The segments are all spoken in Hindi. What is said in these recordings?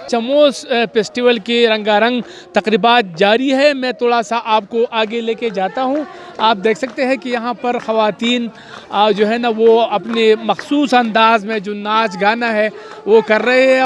चमोस फेस्टिवल की रंगारंग तकरीबात जारी है। मैं थोड़ा सा आपको आगे लेके जाता हूँ। आप देख सकते हैं कि यहाँ पर ख़वातीन जो है ना वो अपने मखसूस अंदाज में जो नाच गाना है वो कर रहे हैं।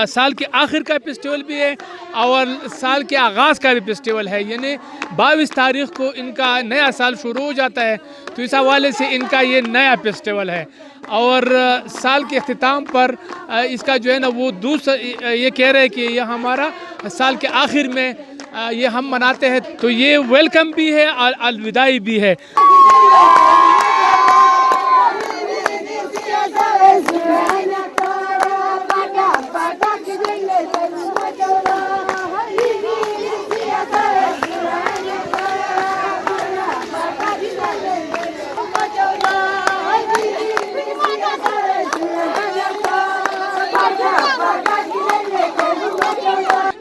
साल के आखिर का फेस्टिवल भी है और साल के आगाज़ का भी फेस्टिवल है, यानी 22 तारीख़ को इनका नया साल शुरू हो जाता है। तो इस हवाले से इनका ये नया फेस्टिवल है और साल के अख्तिताम पर इसका जो है ना वो दूसरा ये कह रहे हैं कि यह हमारा साल के आखिर में ये हम मनाते हैं। तो ये वेलकम भी है और अलविदाई भी है।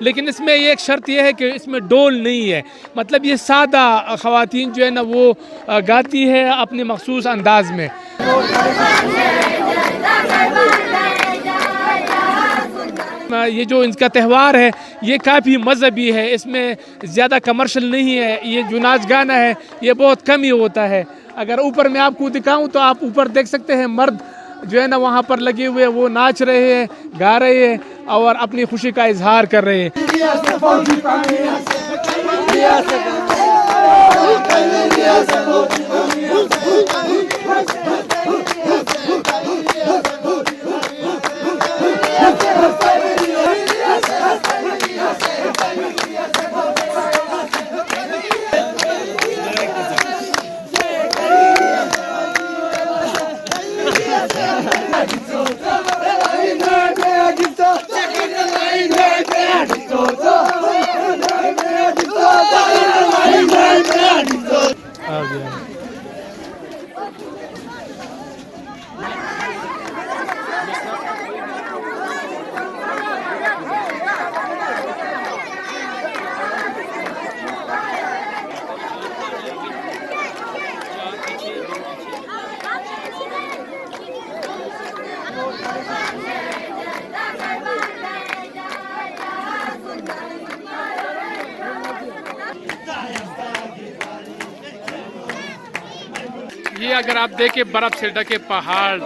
लेकिन इसमें एक शर्त यह है कि इसमें डोल नहीं है, मतलब ये सादा ख़वातीन जो है ना वो गाती है अपने मखसूस अंदाज में। ये जो इनका त्यौहार है ये काफ़ी मजहबी है, इसमें ज़्यादा कमर्शियल नहीं है। ये जो नाच गाना है ये बहुत कम ही होता है। अगर ऊपर मैं आपको दिखाऊं तो आप ऊपर देख सकते हैं मर्द जो है ना वहाँ पर लगे हुए वो नाच रहे हैं, गा रहे हैं और अपनी खुशी का इजहार कर रहे हैं। ये अगर आप देखें बर्फ़ से ढके पहाड़,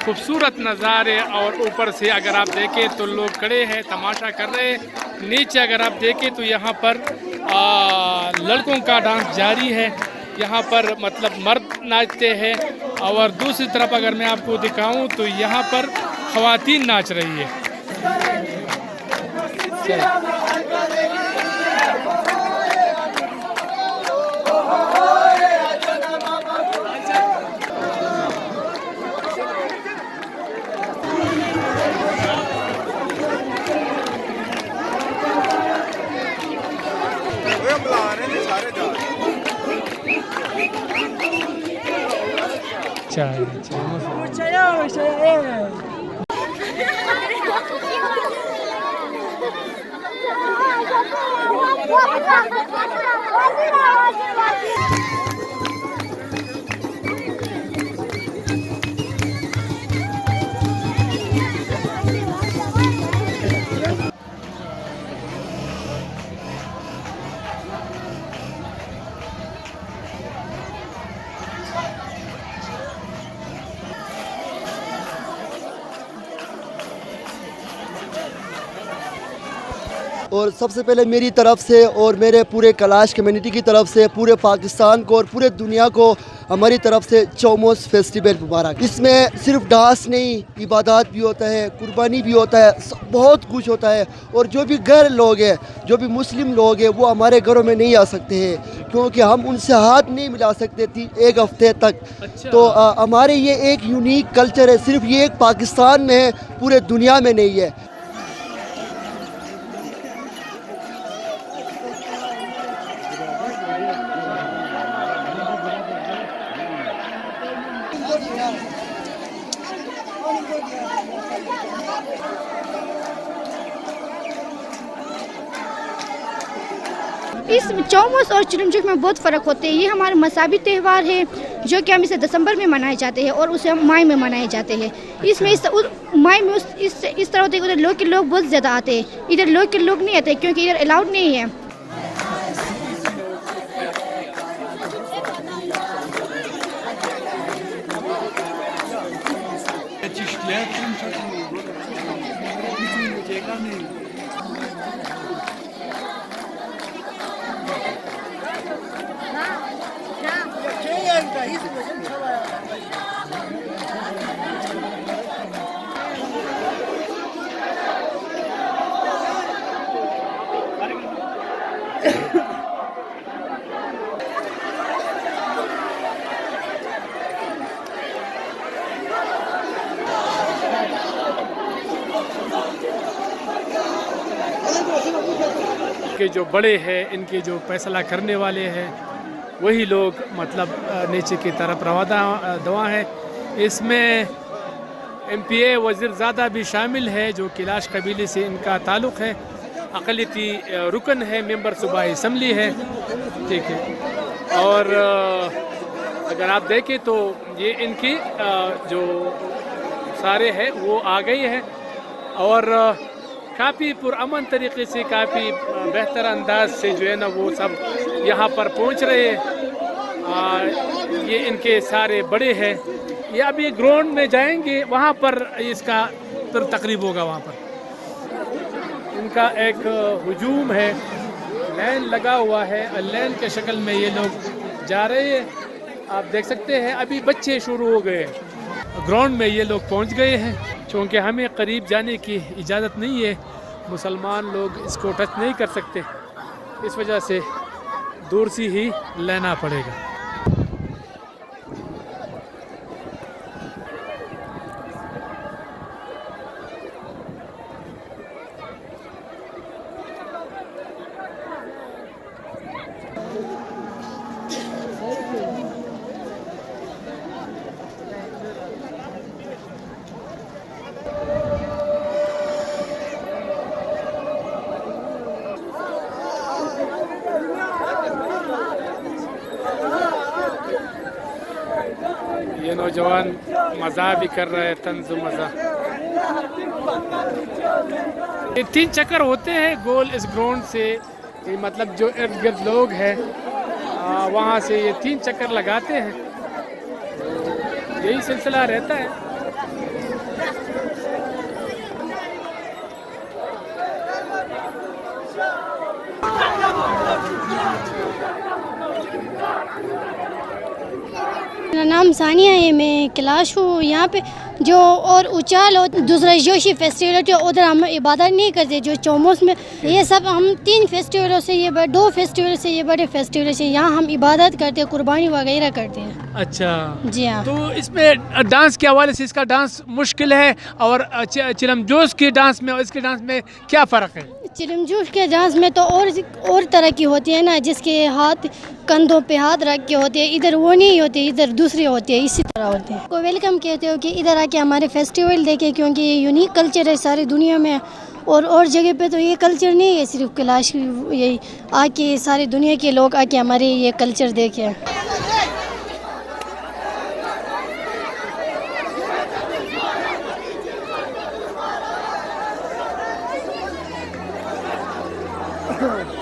खूबसूरत नज़ारे और ऊपर से अगर आप देखें तो लोग खड़े हैं तमाशा कर रहे हैं। नीचे अगर आप देखें तो यहाँ पर लड़कों का डांस जारी है, यहाँ पर मतलब मर्द नाचते हैं और दूसरी तरफ अगर मैं आपको दिखाऊं तो यहाँ पर ख़वातीन नाच रही है। और सबसे पहले मेरी तरफ से और मेरे पूरे कैलाश कम्युनिटी की तरफ से पूरे पाकिस्तान को और पूरे दुनिया को हमारी तरफ से चौमोस फेस्टिवल मुबारक। इसमें सिर्फ डांस नहीं, इबादत भी होता है, कुर्बानी भी होता है, बहुत कुछ होता है। और जो भी गैर लोग हैं, जो भी मुस्लिम लोग हैं, वो हमारे घरों में नहीं आ सकते हैं क्योंकि हम उनसे हाथ नहीं मिला सकते थी एक हफ्ते तक। अच्छा। तो हमारे ये एक यूनिक कल्चर है, सिर्फ ये एक पाकिस्तान में है, पूरे दुनिया में नहीं है। इस चौमुस और चिलमचुश में बहुत फ़र्क होते हैं। ये हमारे मज़हबी त्यौहार है जो कि हम इसे दिसंबर में मनाए जाते हैं और उसे हम मई में मनाए जाते हैं। इसमें मई में इस तरह होते हैं, उधर लोकल लोग बहुत ज़्यादा आते हैं, इधर लोकल लोग नहीं आते क्योंकि इधर अलाउड नहीं है। के जो बड़े हैं, इनके जो फैसला करने वाले हैं, वही लोग मतलब नीचे की तरफ रवाना दवा है। इसमें MPA वज़ीर ज़ादा भी शामिल है जो कैलाश कबीले से इनका ताल्लुक़ है, अक़लियती रुकन है, मेंबर सूबाई असम्बली है, ठीक है। और अगर आप देखें तो ये इनकी जो सारे हैं वो आ गई है और काफ़ी पुरअमन तरीके से, काफ़ी बेहतर अंदाज से जो है ना वो सब यहाँ पर पहुँच रहे हैं। ये इनके सारे बड़े हैं। ये अभी ग्राउंड में जाएंगे, वहाँ पर इसका फिर तकरीब होगा। वहाँ पर इनका एक हुजूम है, लाइन लगा हुआ है, लाइन के शक्ल में ये लोग जा रहे हैं। आप देख सकते हैं अभी बच्चे शुरू हो गए, ग्राउंड में ये लोग पहुँच गए हैं। चूँकि हमें करीब जाने की इजाज़त नहीं है, मुसलमान लोग इसको टच नहीं कर सकते, इस वजह से दूर से ही लेना पड़ेगा। ये नौजवान मज़ा भी कर रहे हैं, तंज़ मज़ा। ये 3 चक्कर होते हैं गोल इस ग्राउंड से, ये मतलब जो इर्द गिर्द लोग हैं वहाँ से ये 3 चक्कर लगाते हैं, यही सिलसिला रहता है। मेरा नाम सानिया है, मैं कैलाश हूँ। यहाँ पे जो और उचाल और दूसरा जोशी फेस्टिवल है, उधर हम इबादत नहीं करते। जो चौमोस में ये सब हम 3 फेस्टिवलों से, ये 2 फेस्टिवल से, ये बड़े फेस्टिवल से यहाँ हम इबादत करते हैं, कुर्बानी वगैरह करते हैं। अच्छा जी हाँ। तो इसमें डांस के हवाले से इसका डांस मुश्किल है और चिलमजोश के डांस में और इसके डांस में क्या फ़र्क है? चिलमजोश के डांस में तो और तरह की होती है ना, जिसके हाथ कंधों पे हाथ रख के होते हैं, इधर वो नहीं होते, इधर दूसरे होते हैं, इसी तरह होते हैं। को वेलकम कहते हो कि इधर आके हमारे फेस्टिवल देखे, क्योंकि ये यूनिक कल्चर है सारी दुनिया में, और जगह पे तो ये कल्चर नहीं है। सिर्फ कैलाश यही आके सारी दुनिया के लोग आके हमारे ये कल्चर देखें। Good.